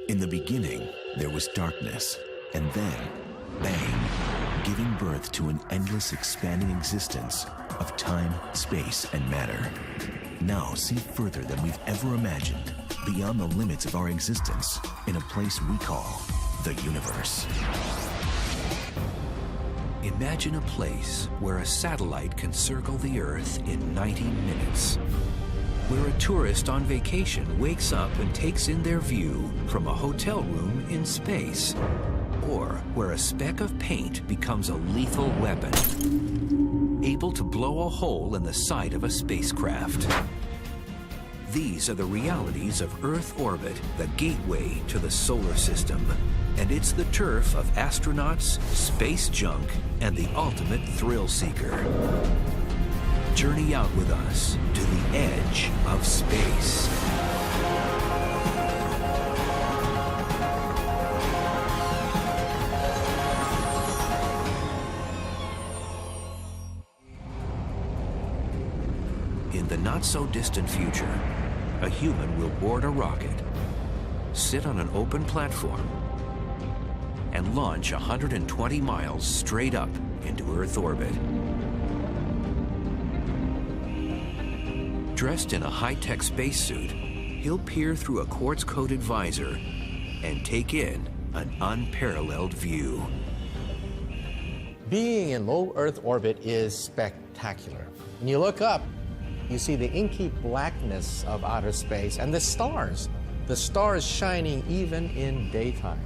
In the beginning, there was darkness, and then, bang, giving birth to an endless expanding existence of time, space, and matter. Now see further than we've ever imagined, beyond the limits of our existence, in a place we call the universe. Imagine a place where a satellite can circle the Earth in 90 minutes. Where a tourist on vacation wakes up and takes in their view from a hotel room in space. Or where a speck of paint becomes a lethal weapon, able to blow a hole in the side of a spacecraft. These are the realities of Earth orbit, the gateway to the solar system. And it's the turf of astronauts, space junk, and the ultimate thrill seeker. Journey out with us to the edge of space. In the not-so-distant future, a human will board a rocket, sit on an open platform, and launch 120 miles straight up into Earth orbit. Dressed in a high-tech spacesuit, he'll peer through a quartz-coated visor and take in an unparalleled view. Being in low Earth orbit is spectacular. When you look up, you see the inky blackness of outer space and the stars shining even in daytime.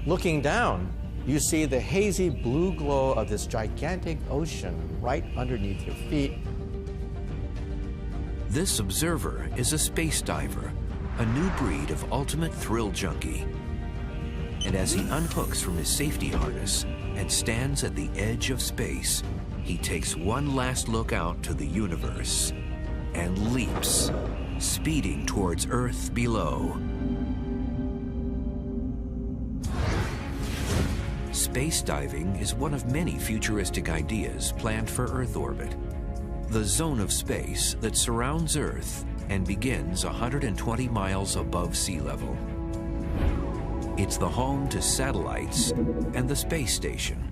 Looking down, you see the hazy blue glow of this gigantic ocean right underneath your feet. This observer is a space diver, a new breed of ultimate thrill junkie. And as he unhooks from his safety harness and stands at the edge of space, he takes one last look out to the universe and leaps, speeding towards Earth below. Space diving is one of many futuristic ideas planned for Earth orbit. The zone of space that surrounds Earth and begins 120 miles above sea level. It's the home to satellites and the space station.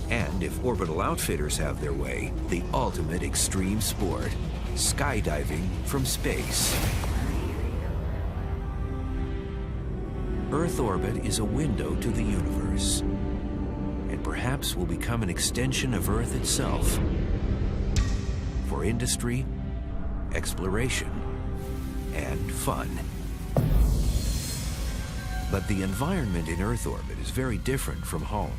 And if orbital outfitters have their way, the ultimate extreme sport, skydiving from space. Earth orbit is a window to the universe, and perhaps will become an extension of Earth itself for industry, exploration, and fun. But the environment in Earth orbit is very different from home.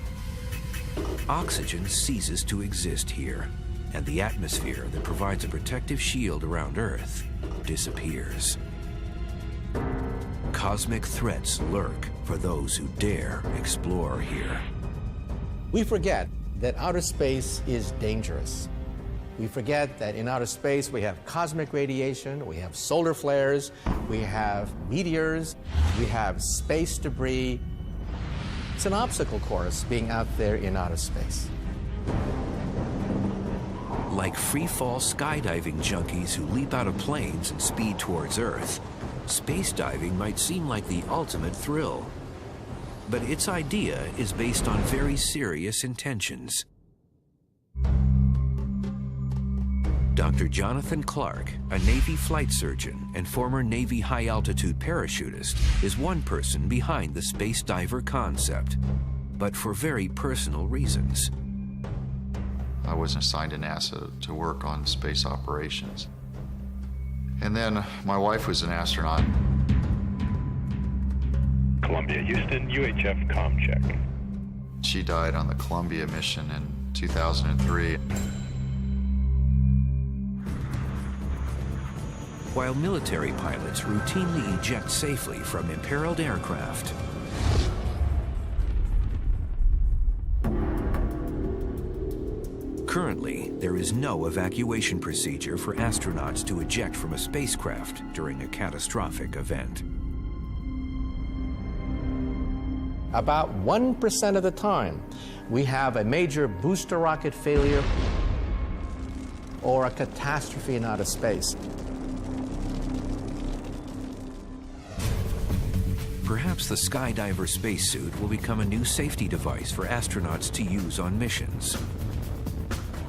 Oxygen ceases to exist here, and the atmosphere that provides a protective shield around Earth disappears. Cosmic threats lurk for those who dare explore here. We forget that outer space is dangerous. We forget that in outer space we have cosmic radiation, we have solar flares, we have meteors, we have space debris. It's an obstacle course being out there in outer space. Like free-fall skydiving junkies who leap out of planes and speed towards Earth, space diving might seem like the ultimate thrill. But its idea is based on very serious intentions. Dr. Jonathan Clark, a Navy flight surgeon and former Navy high-altitude parachutist, is one person behind the space diver concept, but for very personal reasons. I was assigned to NASA to work on space operations. And then my wife was an astronaut. Columbia, Houston, UHF comm check. She died on the Columbia mission in 2003. While military pilots routinely eject safely from imperiled aircraft, currently, there is no evacuation procedure for astronauts to eject from a spacecraft during a catastrophic event. About 1% of the time, we have a major booster rocket failure or a catastrophe in outer space. Perhaps the skydiver spacesuit will become a new safety device for astronauts to use on missions.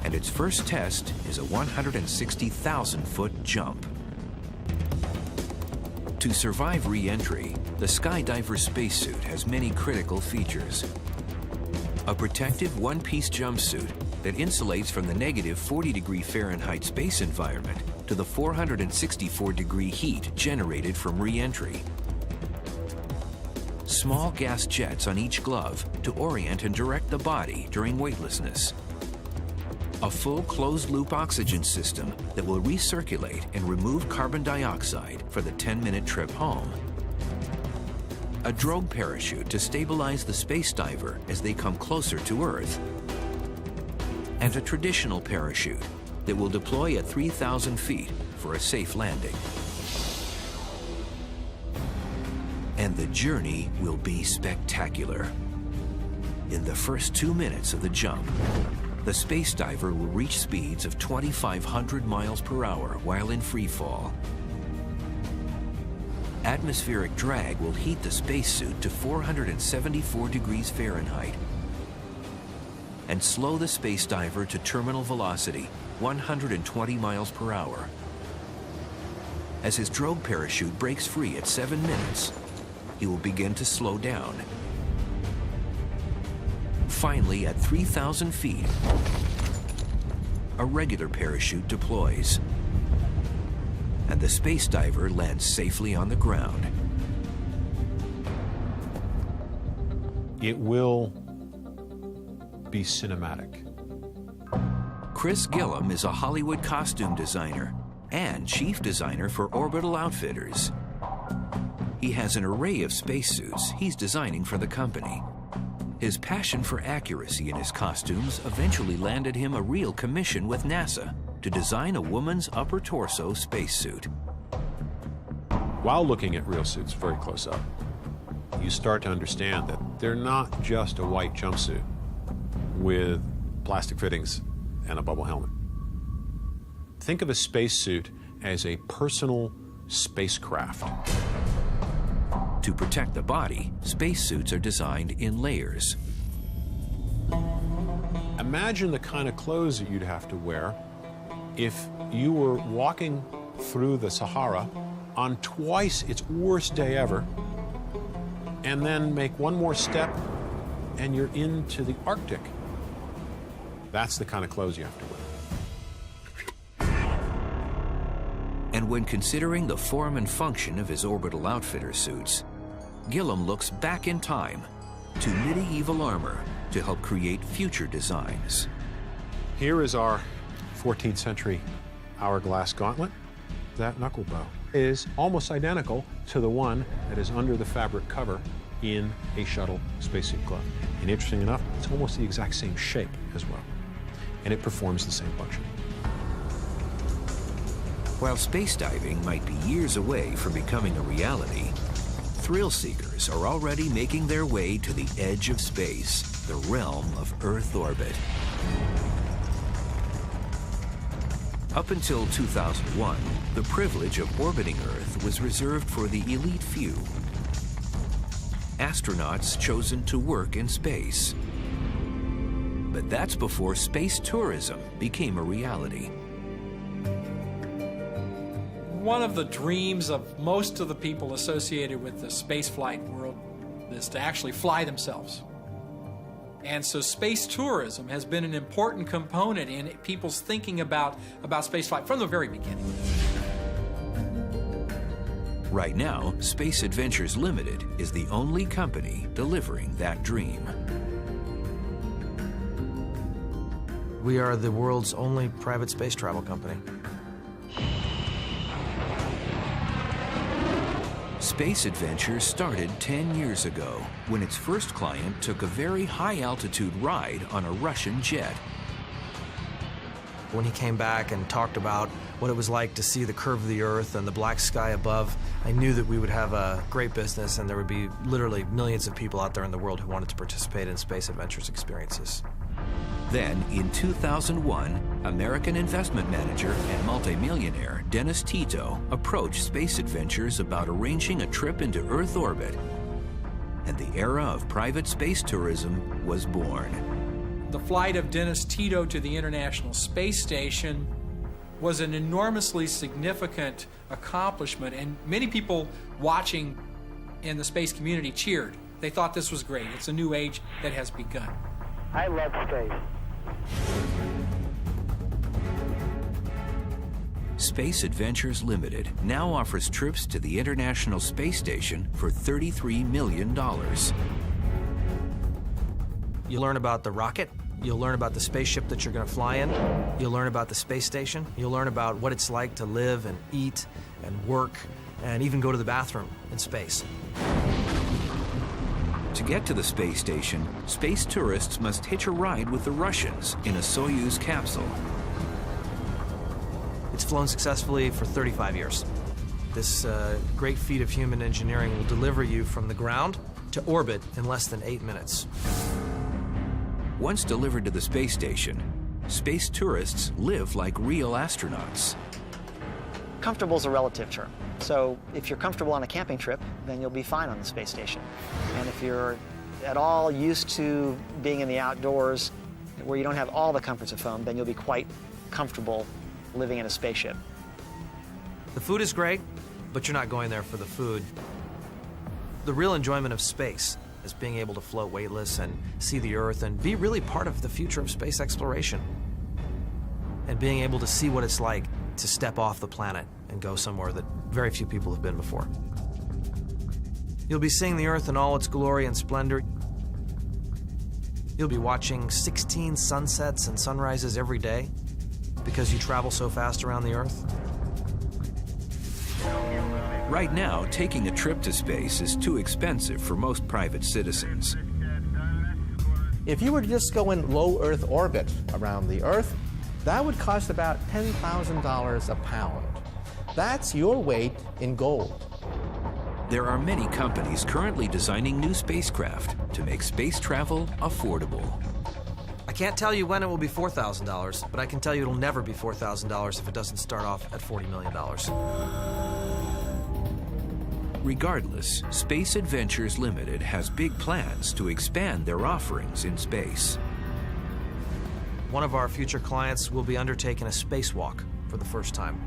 And its first test is a 160,000-foot jump. To survive re-entry, the skydiver spacesuit has many critical features. A protective one-piece jumpsuit that insulates from the negative 40-degree Fahrenheit space environment to the 464-degree heat generated from re-entry. Small gas jets on each glove to orient and direct the body during weightlessness. A full closed-loop oxygen system that will recirculate and remove carbon dioxide for the 10-minute trip home. A drogue parachute to stabilize the space diver as they come closer to Earth. And a traditional parachute that will deploy at 3,000 feet for a safe landing. And the journey will be spectacular. In the first 2 minutes of the jump, the space diver will reach speeds of 2,500 miles per hour while in free fall. Atmospheric drag will heat the spacesuit to 474 degrees Fahrenheit and slow the space diver to terminal velocity, 120 miles per hour. As his drogue parachute breaks free at 7 minutes, he will begin to slow down. Finally, at 3,000 feet, a regular parachute deploys, and the space diver lands safely on the ground. It will be cinematic. Chris Gillum is a Hollywood costume designer and chief designer for Orbital Outfitters. He has an array of spacesuits he's designing for the company. His passion for accuracy in his costumes eventually landed him a real commission with NASA to design a woman's upper torso spacesuit. While looking at real suits very close up, you start to understand that they're not just a white jumpsuit with plastic fittings and a bubble helmet. Think of a spacesuit as a personal spacecraft. To protect the body, spacesuits are designed in layers. Imagine the kind of clothes that you'd have to wear if you were walking through the Sahara on twice its worst day ever, and then make one more step and you're into the Arctic. That's the kind of clothes you have to wear. And when considering the form and function of his Orbital Outfitter suits, Gillum looks back in time to medieval armor to help create future designs. Here is our 14th century hourglass gauntlet. That knuckle bow is almost identical to the one that is under the fabric cover in a shuttle spacesuit glove. And interesting enough, it's almost the exact same shape as well. And it performs the same function. While space diving might be years away from becoming a reality, thrill seekers are already making their way to the edge of space, the realm of Earth orbit. Up until 2001, the privilege of orbiting Earth was reserved for the elite few. Astronauts chosen to work in space. But that's before space tourism became a reality. One of the dreams of most of the people associated with the spaceflight world is to actually fly themselves. And so space tourism has been an important component in people's thinking about spaceflight from the very beginning. Right now, Space Adventures Limited is the only company delivering that dream. We are the world's only private space travel company. Space Adventures started 10 years ago when its first client took a very high-altitude ride on a Russian jet. When he came back and talked about what it was like to see the curve of the Earth and the black sky above, I knew that we would have a great business and there would be literally millions of people out there in the world who wanted to participate in Space Adventures experiences. Then, in 2001, American investment manager and multimillionaire Dennis Tito approached Space Adventures about arranging a trip into Earth orbit and the era of private space tourism was born. The flight of Dennis Tito to the International Space Station was an enormously significant accomplishment, and many people watching in the space community cheered. They thought this was great. It's a new age that has begun. I love space. Space Adventures Limited now offers trips to the International Space Station for $33 million. You'll learn about the rocket. You'll learn about the spaceship that you're going to fly in. You'll learn about the space station. You'll learn about what it's like to live and eat and work and even go to the bathroom in space. To get to the space station, space tourists must hitch a ride with the Russians in a Soyuz capsule. It's flown successfully for 35 years. This great feat of human engineering will deliver you from the ground to orbit in less than 8 minutes. Once delivered to the space station, space tourists live like real astronauts. Comfortable is a relative term. So if you're comfortable on a camping trip, then you'll be fine on the space station. And if you're at all used to being in the outdoors where you don't have all the comforts of home, then you'll be quite comfortable living in a spaceship. The food is great, but you're not going there for the food. The real enjoyment of space is being able to float weightless and see the Earth and be really part of the future of space exploration. And being able to see what it's like to step off the planet and go somewhere that very few people have been before. You'll be seeing the Earth in all its glory and splendor. You'll be watching 16 sunsets and sunrises every day because you travel so fast around the Earth. Right now, taking a trip to space is too expensive for most private citizens. If you were to just go in low Earth orbit around the Earth, that would cost about $10,000 a pound. That's your weight in gold. There are many companies currently designing new spacecraft to make space travel affordable. I can't tell you when it will be $4,000, but I can tell you it'll never be $4,000 if it doesn't start off at $40 million. Regardless, Space Adventures Limited has big plans to expand their offerings in space. One of our future clients will be undertaking a spacewalk for the first time.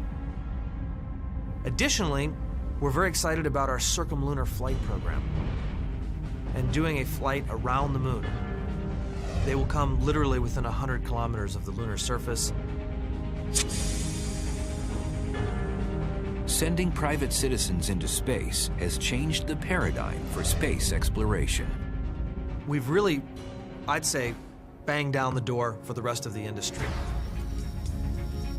Additionally, we're very excited about our circumlunar flight program and doing a flight around the moon. They will come literally within 100 kilometers of the lunar surface. Sending private citizens into space has changed the paradigm for space exploration. We've really, I'd say, banged down the door for the rest of the industry.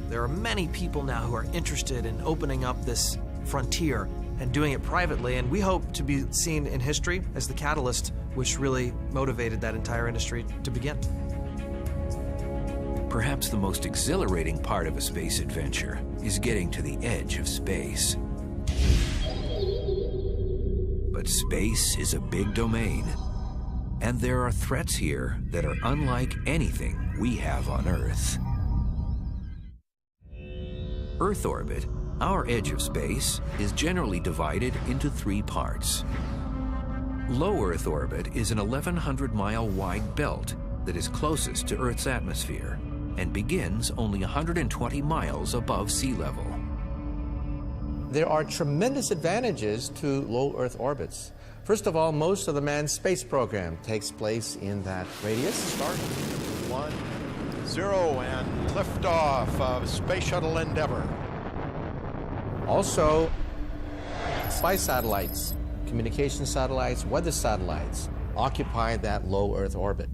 There are many people now who are interested in opening up this frontier and doing it privately, and we hope to be seen in history as the catalyst which really motivated that entire industry to begin. Perhaps the most exhilarating part of a space adventure is getting to the edge of space. But space is a big domain, and there are threats here that are unlike anything we have on Earth. Earth orbit, our edge of space, is generally divided into 3 parts. Low Earth orbit is an 1,100-mile wide belt that is closest to Earth's atmosphere and begins only 120 miles above sea level. There are tremendous advantages to low Earth orbits. First of all, most of the manned space program takes place in that radius. Start 1, 0, and liftoff of Space Shuttle Endeavour. Also, spy satellites, communication satellites, weather satellites occupy that low Earth orbit.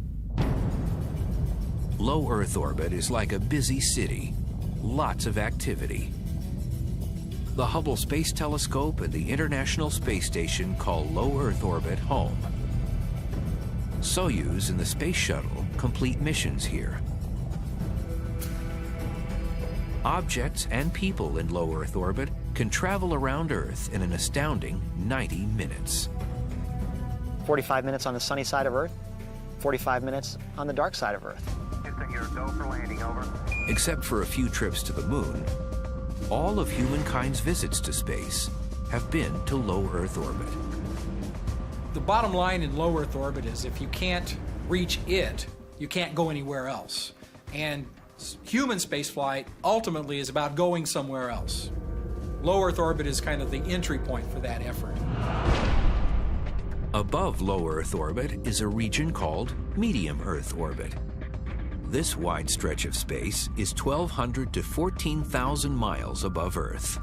Low Earth orbit is like a busy city, lots of activity. The Hubble Space Telescope and the International Space Station call low Earth orbit home. Soyuz and the Space Shuttle complete missions here. Objects and people in low Earth orbit can travel around Earth in an astounding 90 minutes. 45 minutes on the sunny side of Earth, 45 minutes on the dark side of Earth. Houston, you're go for landing, over. Except for a few trips to the moon, all of humankind's visits to space have been to low Earth orbit. The bottom line in low Earth orbit is if you can't reach it, you can't go anywhere else. And human spaceflight ultimately is about going somewhere else. Low Earth orbit is kind of the entry point for that effort. Above low Earth orbit is a region called medium Earth orbit. This wide stretch of space is 1,200 to 14,000 miles above Earth.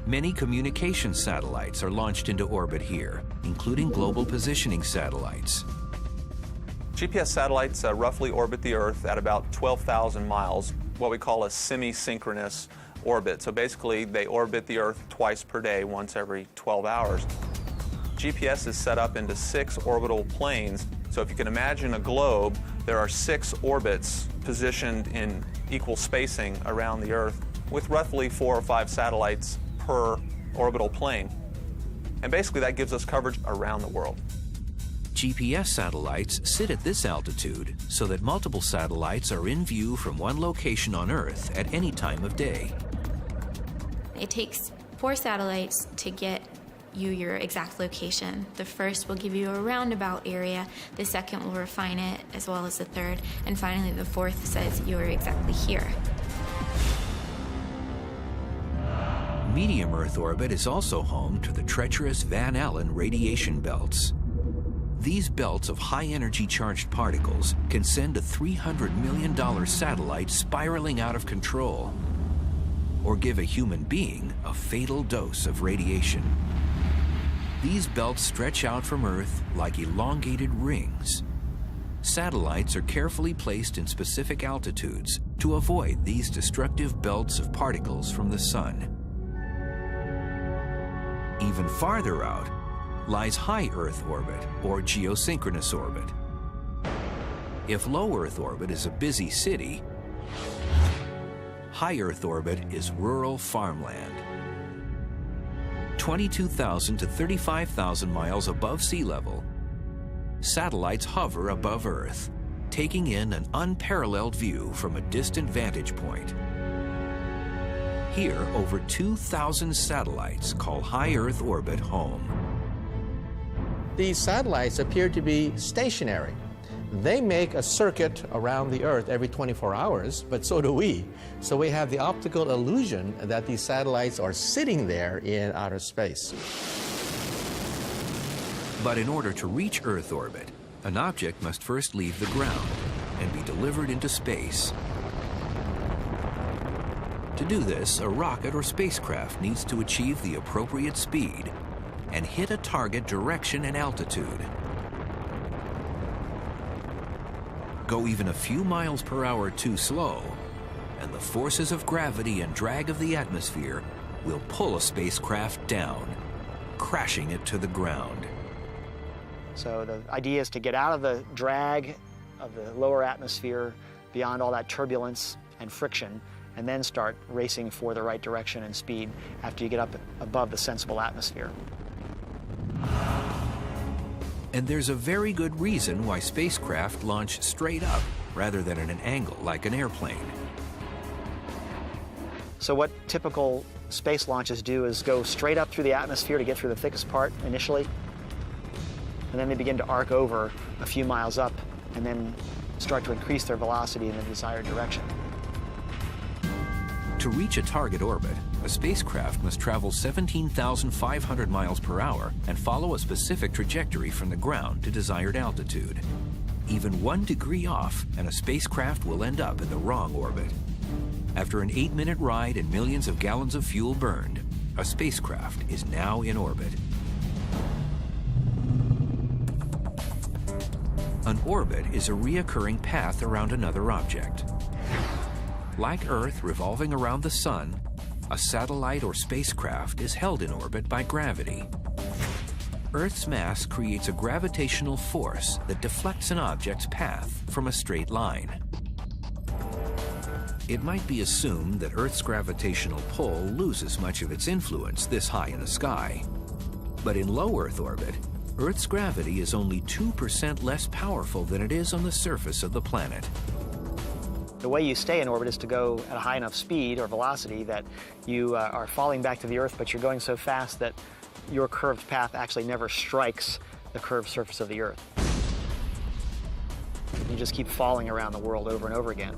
Many communication satellites are launched into orbit here, including global positioning satellites. GPS satellites roughly orbit the Earth at about 12,000 miles, what we call a semi-synchronous orbit. So basically, they orbit the Earth twice per day, once every 12 hours. GPS is set up into 6 orbital planes. So if you can imagine a globe, there are 6 orbits positioned in equal spacing around the Earth with roughly 4 or 5 satellites per orbital plane. And basically that gives us coverage around the world. GPS satellites sit at this altitude so that multiple satellites are in view from one location on Earth at any time of day. It takes 4 satellites to get you your exact location. The first will give you a roundabout area, the second will refine it, as well as the third, and finally the fourth says you're exactly here. Medium Earth orbit is also home to the treacherous Van Allen radiation belts. These belts of high-energy charged particles can send a $300 million satellite spiraling out of control, or give a human being a fatal dose of radiation. These belts stretch out from Earth like elongated rings. Satellites are carefully placed in specific altitudes to avoid these destructive belts of particles from the Sun. Even farther out lies high Earth orbit, or geosynchronous orbit. If low Earth orbit is a busy city, high Earth orbit is rural farmland. 22,000 to 35,000 miles above sea level, satellites hover above Earth, taking in an unparalleled view from a distant vantage point. Here, over 2,000 satellites call high Earth orbit home. These satellites appear to be stationary. They make a circuit around the Earth every 24 hours, but so do we. So we have the optical illusion that these satellites are sitting there in outer space. But in order to reach Earth orbit, an object must first leave the ground and be delivered into space. To do this, a rocket or spacecraft needs to achieve the appropriate speed and hit a target direction and altitude. Go even a few miles per hour too slow, and the forces of gravity and drag of the atmosphere will pull a spacecraft down, crashing it to the ground. So the idea is to get out of the drag of the lower atmosphere, beyond all that turbulence and friction, and then start racing for the right direction and speed after you get up above the sensible atmosphere. And there's a very good reason why spacecraft launch straight up rather than at an angle like an airplane. So what typical space launches do is go straight up through the atmosphere to get through the thickest part initially, and then they begin to arc over a few miles up and then start to increase their velocity in the desired direction. To reach a target orbit, a spacecraft must travel 17,500 miles per hour and follow a specific trajectory from the ground to desired altitude. Even 1 degree off, and a spacecraft will end up in the wrong orbit. After an 8-minute ride and millions of gallons of fuel burned, a spacecraft is now in orbit. An orbit is a reoccurring path around another object. Like Earth revolving around the Sun, a satellite or spacecraft is held in orbit by gravity. Earth's mass creates a gravitational force that deflects an object's path from a straight line. It might be assumed that Earth's gravitational pull loses much of its influence this high in the sky. But in low Earth orbit, Earth's gravity is only 2% less powerful than it is on the surface of the planet. The way you stay in orbit is to go at a high enough speed or velocity that you are falling back to the Earth, but you're going so fast that your curved path actually never strikes the curved surface of the Earth. You just keep falling around the world over and over again.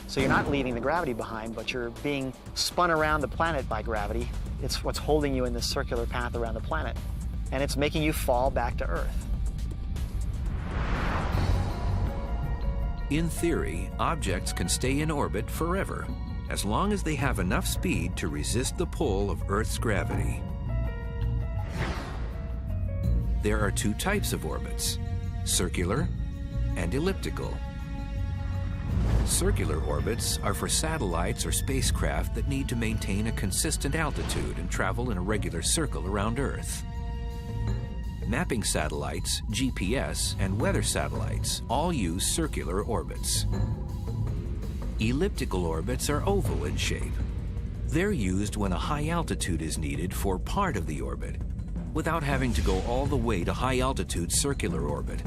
So you're not leaving the gravity behind, but you're being spun around the planet by gravity. It's what's holding you in this circular path around the planet, and it's making you fall back to Earth. In theory, objects can stay in orbit forever, as long as they have enough speed to resist the pull of Earth's gravity. There are two types of orbits, circular and elliptical. Circular orbits are for satellites or spacecraft that need to maintain a consistent altitude and travel in a regular circle around Earth. Mapping satellites, GPS, and weather satellites all use circular orbits. Elliptical orbits are oval in shape. They're used when a high altitude is needed for part of the orbit, without having to go all the way to high-altitude circular orbit.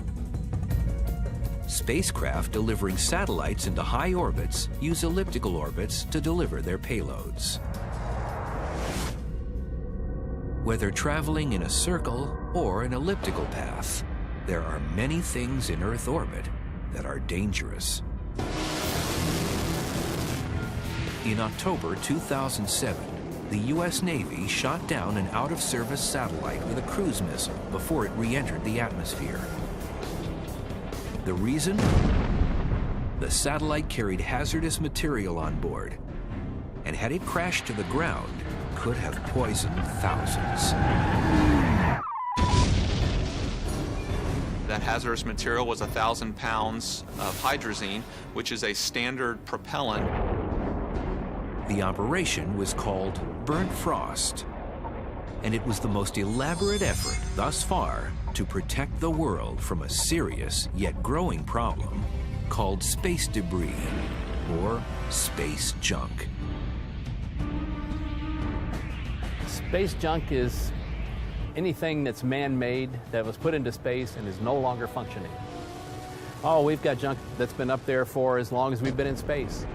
Spacecraft delivering satellites into high orbits use elliptical orbits to deliver their payloads. Whether traveling in a circle or an elliptical path, there are many things in Earth orbit that are dangerous. In October 2007, the U.S. Navy shot down an out-of-service satellite with a cruise missile before it re-entered the atmosphere. The reason? The satellite carried hazardous material on board, and had it crashed to the ground, could have poisoned thousands. That hazardous material was 1,000 pounds of hydrazine, which is a standard propellant. The operation was called Burnt Frost, and it was the most elaborate effort thus far to protect the world from a serious yet growing problem called space debris, or space junk. Space junk is anything that's man-made that was put into space and is no longer functioning. Oh, we've got junk that's been up there for as long as we've been in space.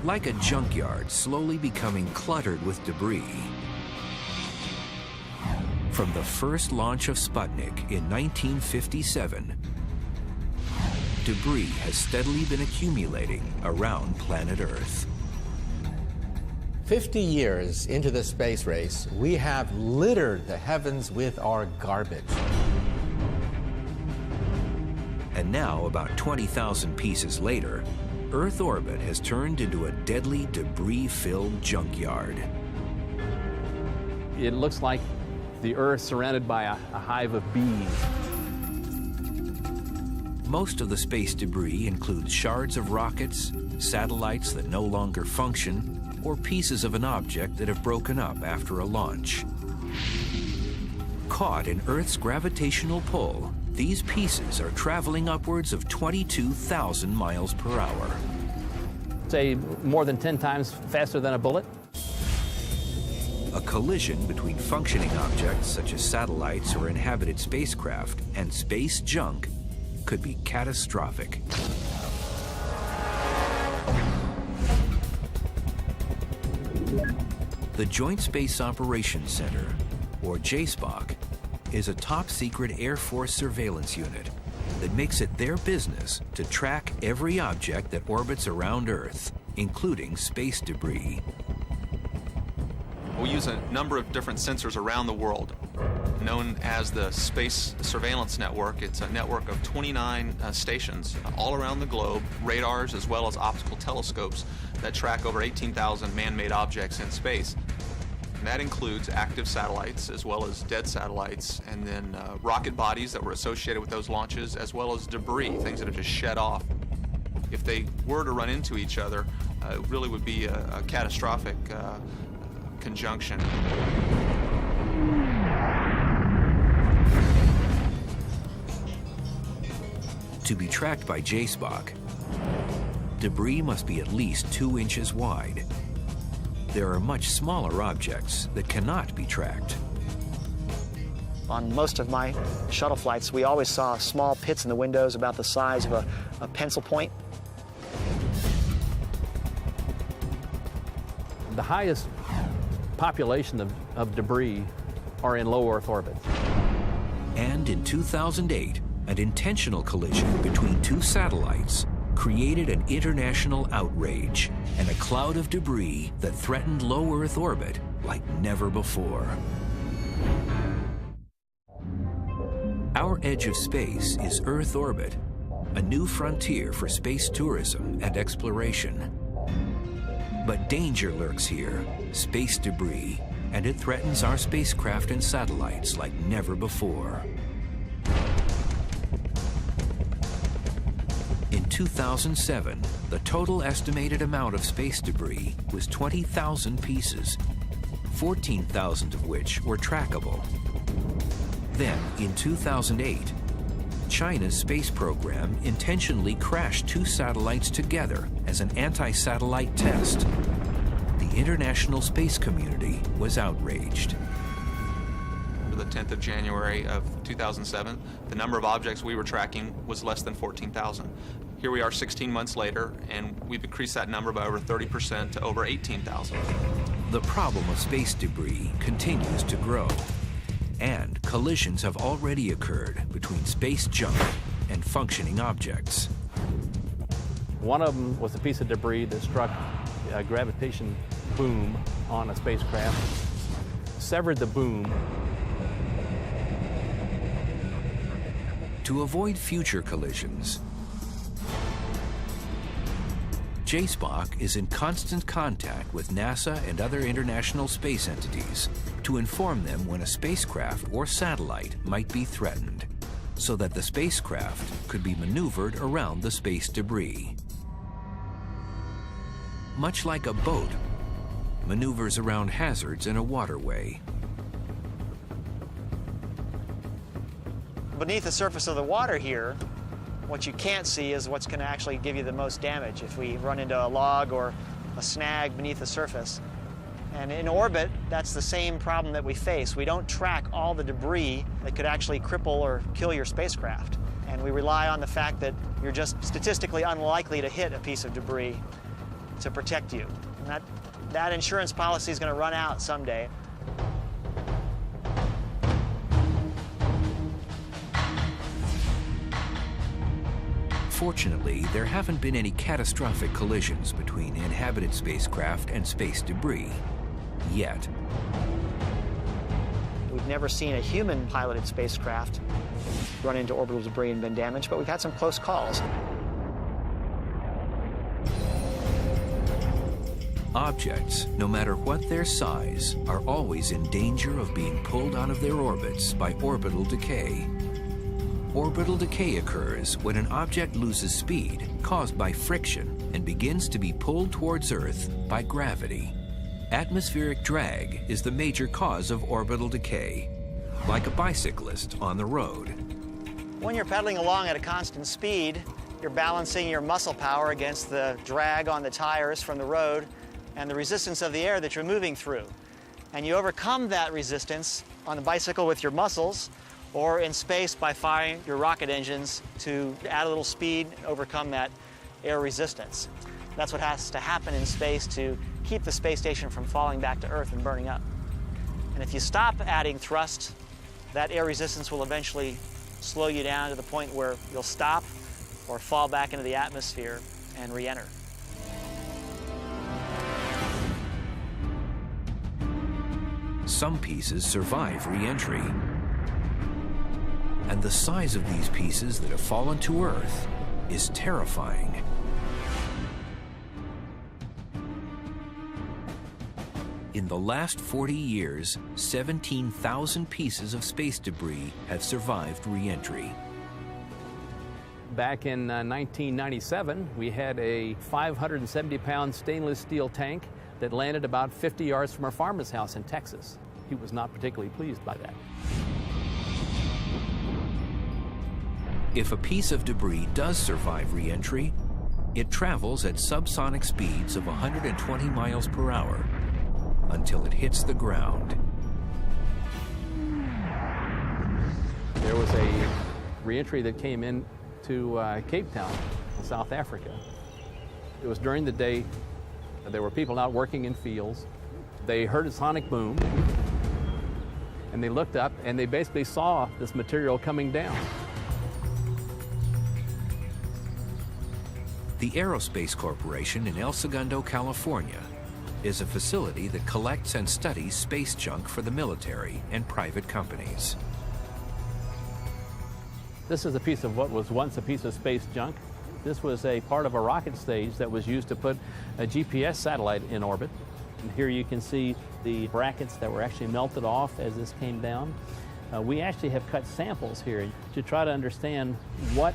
Like a junkyard slowly becoming cluttered with debris. From the first launch of Sputnik in 1957, debris has steadily been accumulating around planet Earth. 50 years into the space race, we have littered the heavens with our garbage. And now, about 20,000 pieces later, Earth orbit has turned into a deadly debris-filled junkyard. It looks like the Earth surrounded by a hive of bees. Most of the space debris includes shards of rockets, satellites that no longer function, or pieces of an object that have broken up after a launch. Caught in Earth's gravitational pull, these pieces are traveling upwards of 22,000 miles per hour. Say more than 10 times faster than a bullet. A collision between functioning objects such as satellites or inhabited spacecraft and space junk could be catastrophic. The Joint Space Operations Center, or JSPOC, is a top-secret Air Force surveillance unit that makes it their business to track every object that orbits around Earth, including space debris. We use a number of different sensors around the world, known as the Space Surveillance Network. It's a network of 29 stations all around the globe, radars as well as optical telescopes that track over 18,000 man-made objects in space. And that includes active satellites as well as dead satellites, and then rocket bodies that were associated with those launches, as well as debris, things that have just shed off. If they were to run into each other, it really would be a catastrophic conjunction. To be tracked by JSPOC, debris must be at least 2 inches wide. There are much smaller objects that cannot be tracked. On most of my shuttle flights, we always saw small pits in the windows about the size of a pencil point. The highest population of debris are in low Earth orbit. And in 2008, an intentional collision between two satellites created an international outrage and a cloud of debris that threatened low Earth orbit like never before. Our edge of space is Earth orbit, a new frontier for space tourism and exploration. But danger lurks here, space debris, and it threatens our spacecraft and satellites like never before. In 2007, the total estimated amount of space debris was 20,000 pieces, 14,000 of which were trackable. Then, in 2008, China's space program intentionally crashed two satellites together as an anti-satellite test. The international space community was outraged. The 10th of January of 2007, the number of objects we were tracking was less than 14,000. Here we are 16 months later, and we've increased that number by over 30% to over 18,000. The problem of space debris continues to grow, and collisions have already occurred between space junk and functioning objects. One of them was a piece of debris that struck a gravitation boom on a spacecraft, severed the boom. To avoid future collisions, JSPOC is in constant contact with NASA and other international space entities to inform them when a spacecraft or satellite might be threatened, so that the spacecraft could be maneuvered around the space debris. Much like a boat maneuvers around hazards in a waterway. Beneath the surface of the water here, what you can't see is what's going to actually give you the most damage if we run into a log or a snag beneath the surface. And in orbit, that's the same problem that we face. We don't track all the debris that could actually cripple or kill your spacecraft. And we rely on the fact that you're just statistically unlikely to hit a piece of debris to protect you. And that insurance policy is going to run out someday. Fortunately, there haven't been any catastrophic collisions between inhabited spacecraft and space debris, yet. We've never seen a human-piloted spacecraft run into orbital debris and been damaged, but we've had some close calls. Objects, no matter what their size, are always in danger of being pulled out of their orbits by orbital decay. Orbital decay occurs when an object loses speed caused by friction and begins to be pulled towards Earth by gravity. Atmospheric drag is the major cause of orbital decay, like a bicyclist on the road. When you're pedaling along at a constant speed, you're balancing your muscle power against the drag on the tires from the road and the resistance of the air that you're moving through. And you overcome that resistance on the bicycle with your muscles, or in space by firing your rocket engines to add a little speed and overcome that air resistance. That's what has to happen in space to keep the space station from falling back to Earth and burning up. And if you stop adding thrust, that air resistance will eventually slow you down to the point where you'll stop or fall back into the atmosphere and re-enter. Some pieces survive re-entry. And the size of these pieces that have fallen to Earth is terrifying. In the last 40 years, 17,000 pieces of space debris have survived re-entry. Back in 1997, we had a 570-pound stainless steel tank that landed about 50 yards from our farmer's house in Texas. He was not particularly pleased by that. If a piece of debris does survive re-entry, it travels at subsonic speeds of 120 miles per hour until it hits the ground. There was a re-entry that came in to Cape Town in South Africa. It was during the day. There were people out working in fields. They heard a sonic boom, and they looked up, and they basically saw this material coming down. The Aerospace Corporation in El Segundo, California, is a facility that collects and studies space junk for the military and private companies. This is a piece of what was once a piece of space junk. This was a part of a rocket stage that was used to put a GPS satellite in orbit. And here you can see the brackets that were actually melted off as this came down. We actually have cut samples here to try to understand what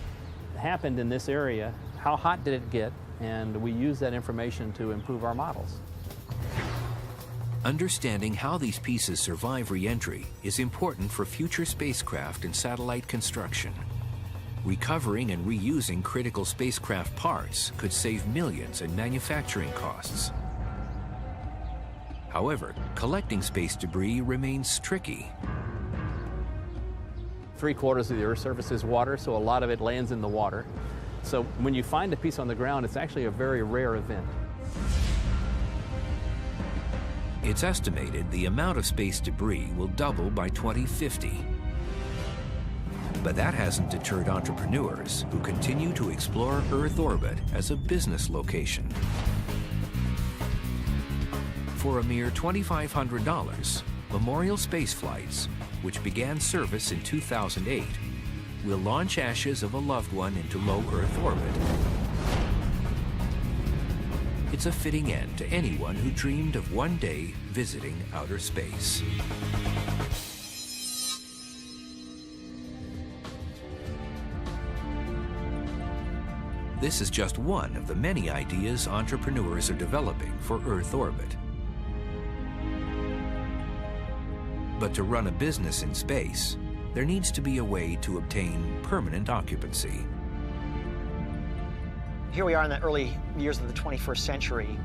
happened in this area, how hot did it get, and we use that information to improve our models. Understanding how these pieces survive re-entry is important for future spacecraft and satellite construction. Recovering and reusing critical spacecraft parts could save millions in manufacturing costs. However, collecting space debris remains tricky. 3/4 of the Earth's surface is water, so a lot of it lands in the water. So when you find a piece on the ground, it's actually a very rare event. It's estimated the amount of space debris will double by 2050. But that hasn't deterred entrepreneurs who continue to explore Earth orbit as a business location. For a mere $2,500, Memorial Space Flights, which began service in 2008, will launch ashes of a loved one into low Earth orbit. It's a fitting end to anyone who dreamed of one day visiting outer space. This is just one of the many ideas entrepreneurs are developing for Earth orbit. But to run a business in space, there needs to be a way to obtain permanent occupancy. Here we are in the early years of the 21st century,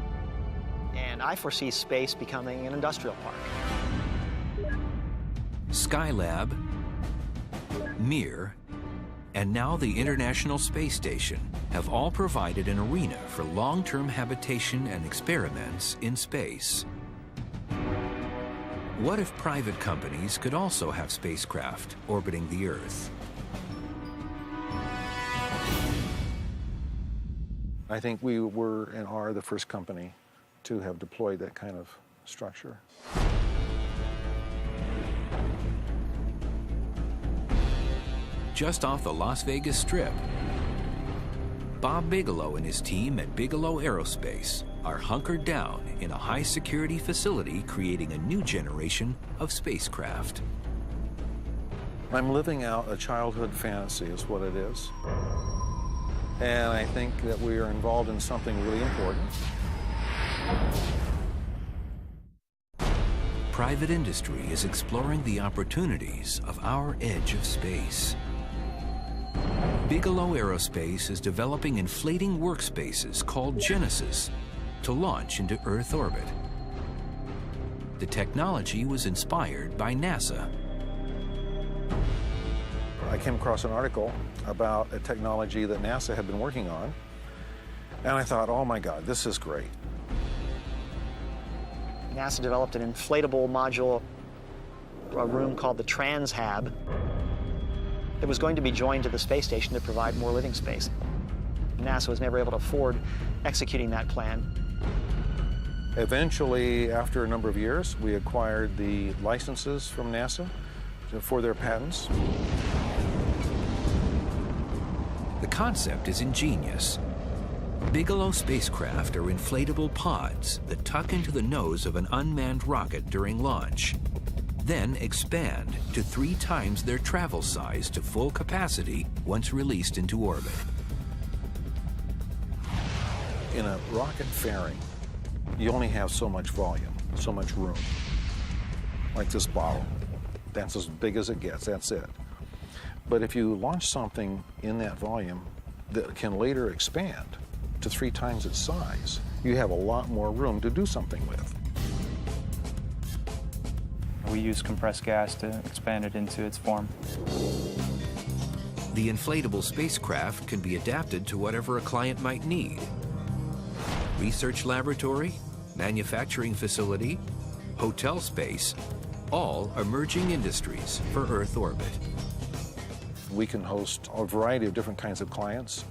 and I foresee space becoming an industrial park. Skylab, Mir, and now the International Space Station have all provided an arena for long-term habitation and experiments in space. What if private companies could also have spacecraft orbiting the Earth? I think we were and are the first company to have deployed that kind of structure. Just off the Las Vegas Strip, Bob Bigelow and his team at Bigelow Aerospace are hunkered down in a high-security facility creating a new generation of spacecraft. I'm living out a childhood fantasy is what it is. And I think that we are involved in something really important. Private industry is exploring the opportunities of our edge of space. Bigelow Aerospace is developing inflating workspaces called Genesis to launch into Earth orbit. The technology was inspired by NASA. I came across an article about a technology that NASA had been working on, and I thought, oh my God, this is great. NASA developed an inflatable module, a room called the Transhab, that was going to be joined to the space station to provide more living space. NASA was never able to afford executing that plan. Eventually, after a number of years, we acquired the licenses from NASA for their patents. The concept is ingenious. Bigelow spacecraft are inflatable pods that tuck into the nose of an unmanned rocket during launch, then expand to 3 times their travel size to full capacity once released into orbit. In a rocket fairing, you only have so much volume, so much room. Like this bottle. That's as big as it gets, that's it. But if you launch something in that volume that can later expand to 3 times its size, you have a lot more room to do something with. We use compressed gas to expand it into its form. The inflatable spacecraft can be adapted to whatever a client might need. Research laboratory, manufacturing facility, hotel space, all emerging industries for Earth orbit. We can host a variety of different kinds of clients,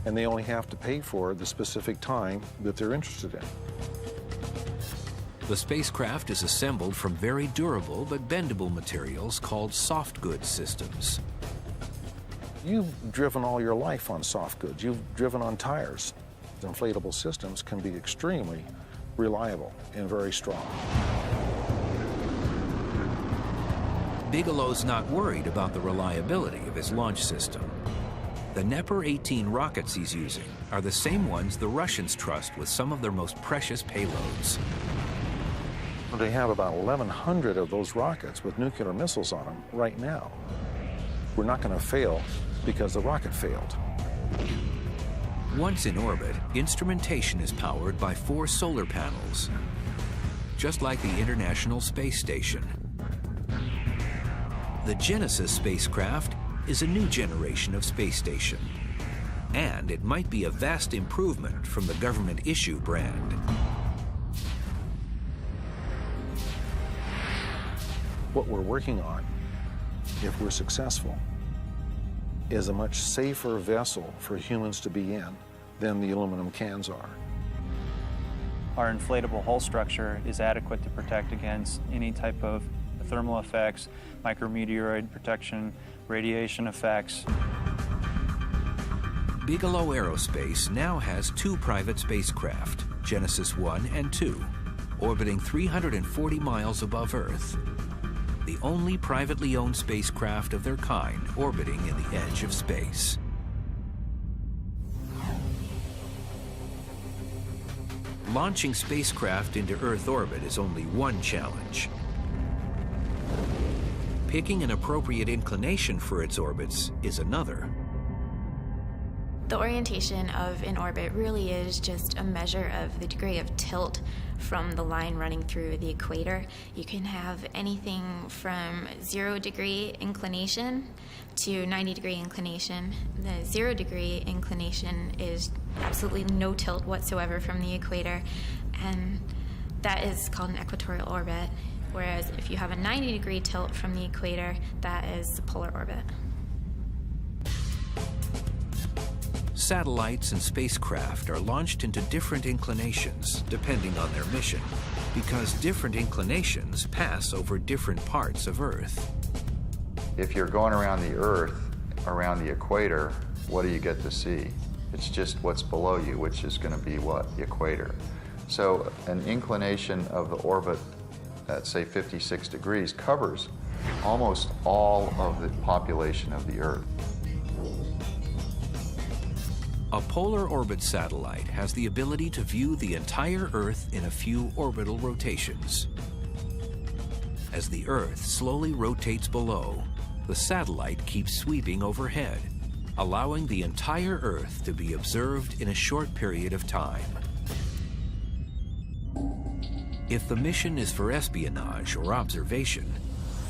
and they only have to pay for the specific time that they're interested in. The spacecraft is assembled from very durable but bendable materials called soft goods systems. You've driven all your life on soft goods. You've driven on tires. The inflatable systems can be extremely reliable and very strong. Bigelow's not worried about the reliability of his launch system. The Dnepr-18 rockets he's using are the same ones the Russians trust with some of their most precious payloads. They have about 1,100 of those rockets with nuclear missiles on them right now. We're not going to fail because the rocket failed. Once in orbit, instrumentation is powered by 4 solar panels, just like the International Space Station. The Genesis spacecraft is a new generation of space station, and it might be a vast improvement from the government-issue brand. What we're working on, if we're successful, is a much safer vessel for humans to be in than the aluminum cans are. Our inflatable hull structure is adequate to protect against any type of thermal effects, micrometeoroid protection, radiation effects. Bigelow Aerospace now has 2 private spacecraft, Genesis 1 and 2, orbiting 340 miles above Earth. The only privately owned spacecraft of their kind orbiting in the edge of space. Launching spacecraft into Earth orbit is only one challenge. Picking an appropriate inclination for its orbits is another. The orientation of an orbit really is just a measure of the degree of tilt from the line running through the equator. You can have anything from 0 degree inclination to 90 degree inclination. The 0 degree inclination is absolutely no tilt whatsoever from the equator, and that is called an equatorial orbit. Whereas if you have a 90 degree tilt from the equator, that is the polar orbit. Satellites and spacecraft are launched into different inclinations depending on their mission, because different inclinations pass over different parts of Earth. If you're going around the Earth, around the equator, what do you get to see? It's just what's below you, which is going to be what? The equator. So an inclination of the orbit at, say, 56 degrees covers almost all of the population of the Earth. A polar orbit satellite has the ability to view the entire Earth in a few orbital rotations. As the Earth slowly rotates below, the satellite keeps sweeping overhead, allowing the entire Earth to be observed in a short period of time. If the mission is for espionage or observation,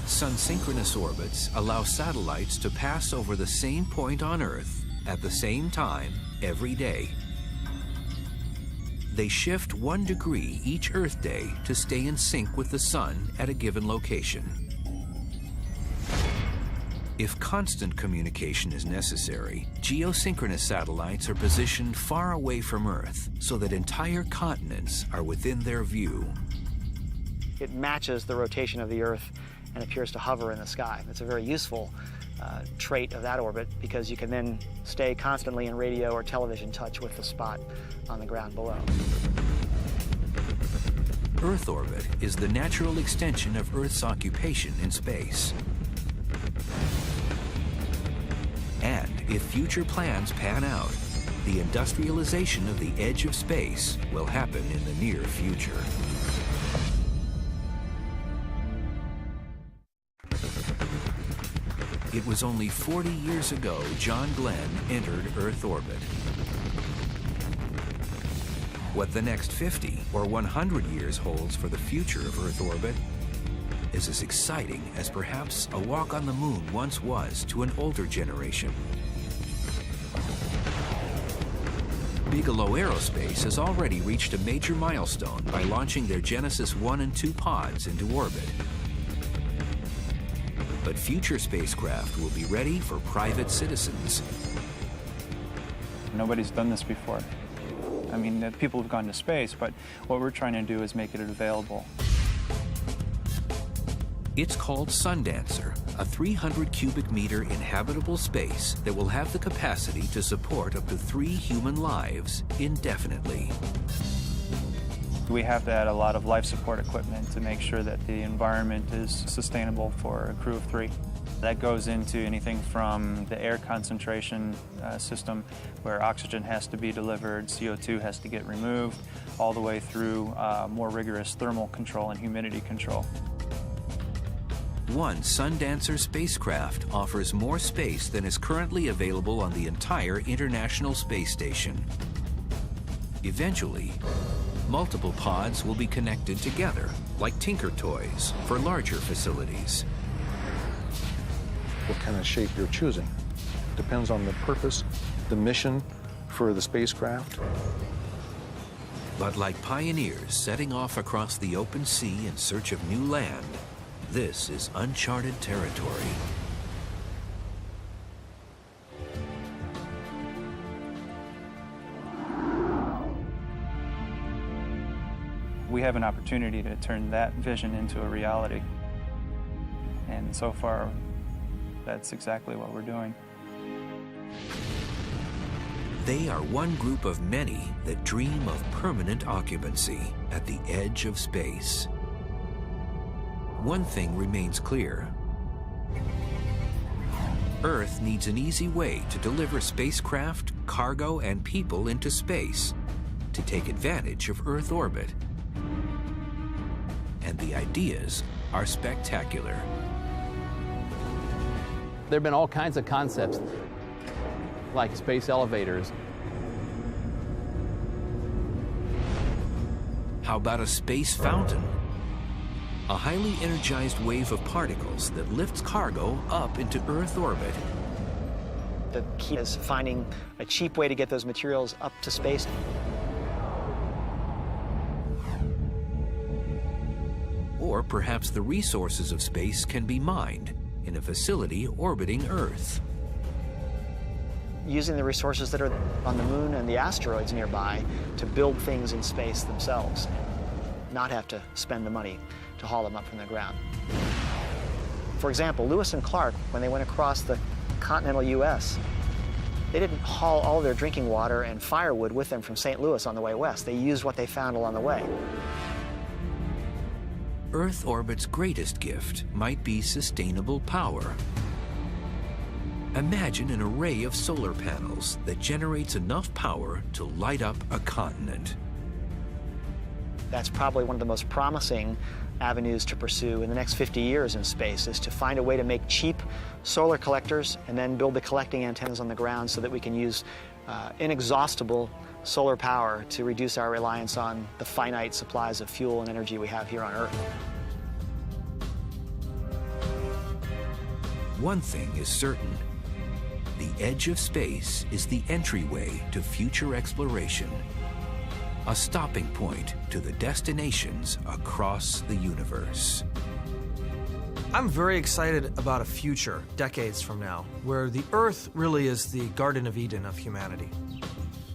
sun-synchronous orbits allow satellites to pass over the same point on Earth at the same time every day. They shift 1 degree each Earth day to stay in sync with the sun at a given location. If constant communication is necessary, geosynchronous satellites are positioned far away from Earth so that entire continents are within their view. It matches the rotation of the Earth and appears to hover in the sky. It's a very useful trait of that orbit, because you can then stay constantly in radio or television touch with the spot on the ground below. Earth orbit is the natural extension of Earth's occupation in space. And if future plans pan out, the industrialization of the edge of space will happen in the near future. It was only 40 years ago John Glenn entered Earth orbit. What the next 50 or 100 years holds for the future of Earth orbit is as exciting as perhaps a walk on the moon once was to an older generation. Bigelow Aerospace has already reached a major milestone by launching their Genesis 1 and 2 pods into orbit. But future spacecraft will be ready for private citizens. Nobody's done this before. I mean, people have gone to space, but what we're trying to do is make it available. It's called Sundancer, a 300 cubic meter inhabitable space that will have the capacity to support up to 3 human lives indefinitely. We have to add a lot of life support equipment to make sure that the environment is sustainable for a crew of 3. That goes into anything from the air concentration system, where oxygen has to be delivered, CO2 has to get removed, all the way through more rigorous thermal control and humidity control. One Sundancer spacecraft offers more space than is currently available on the entire International Space Station. Eventually, multiple pods will be connected together, like Tinker Toys, for larger facilities. What kind of shape you're choosing depends on the purpose, the mission for the spacecraft. But like pioneers setting off across the open sea in search of new land, this is uncharted territory. We have an opportunity to turn that vision into a reality. And so far, that's exactly what we're doing. They are one group of many that dream of permanent occupancy at the edge of space. One thing remains clear. Earth needs an easy way to deliver spacecraft, cargo, and people into space to take advantage of Earth orbit. And the ideas are spectacular. There have been all kinds of concepts, like space elevators. How about a space fountain? A highly energized wave of particles that lifts cargo up into Earth orbit. The key is finding a cheap way to get those materials up to space. Or perhaps the resources of space can be mined in a facility orbiting Earth. Using the resources that are on the moon and the asteroids nearby to build things in space themselves, not have to spend the money to haul them up from the ground. For example, Lewis and Clark, when they went across the continental US, they didn't haul all their drinking water and firewood with them from St. Louis on the way west. They used what they found along the way. Earth orbit's greatest gift might be sustainable power. Imagine an array of solar panels that generates enough power to light up a continent. That's probably one of the most promising avenues to pursue in the next 50 years in space, is to find a way to make cheap solar collectors and then build the collecting antennas on the ground so that we can use inexhaustible solar power to reduce our reliance on the finite supplies of fuel and energy we have here on Earth. One thing is certain. The edge of space is the entryway to future exploration, a stopping point to the destinations across the universe. I'm very excited about a future, decades from now, where the Earth really is the Garden of Eden of humanity,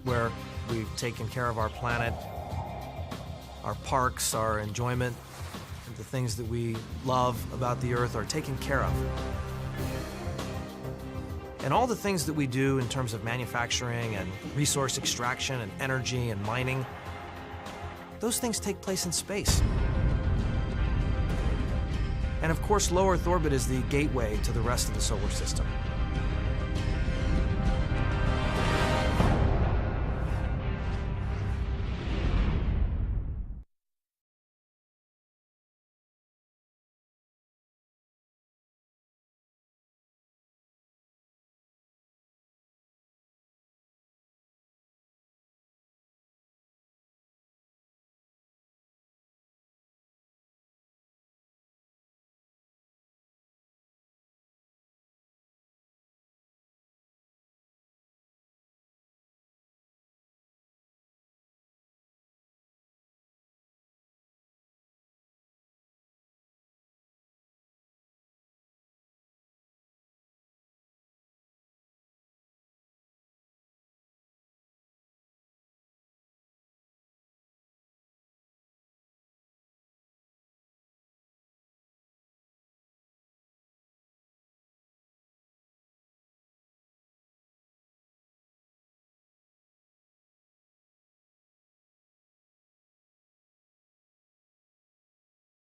where we've taken care of our planet, our parks, our enjoyment, the things that we love about the Earth are taken care of. And all the things that we do in terms of manufacturing and resource extraction and energy and mining, those things take place in space. And of course, low Earth orbit is the gateway to the rest of the solar system.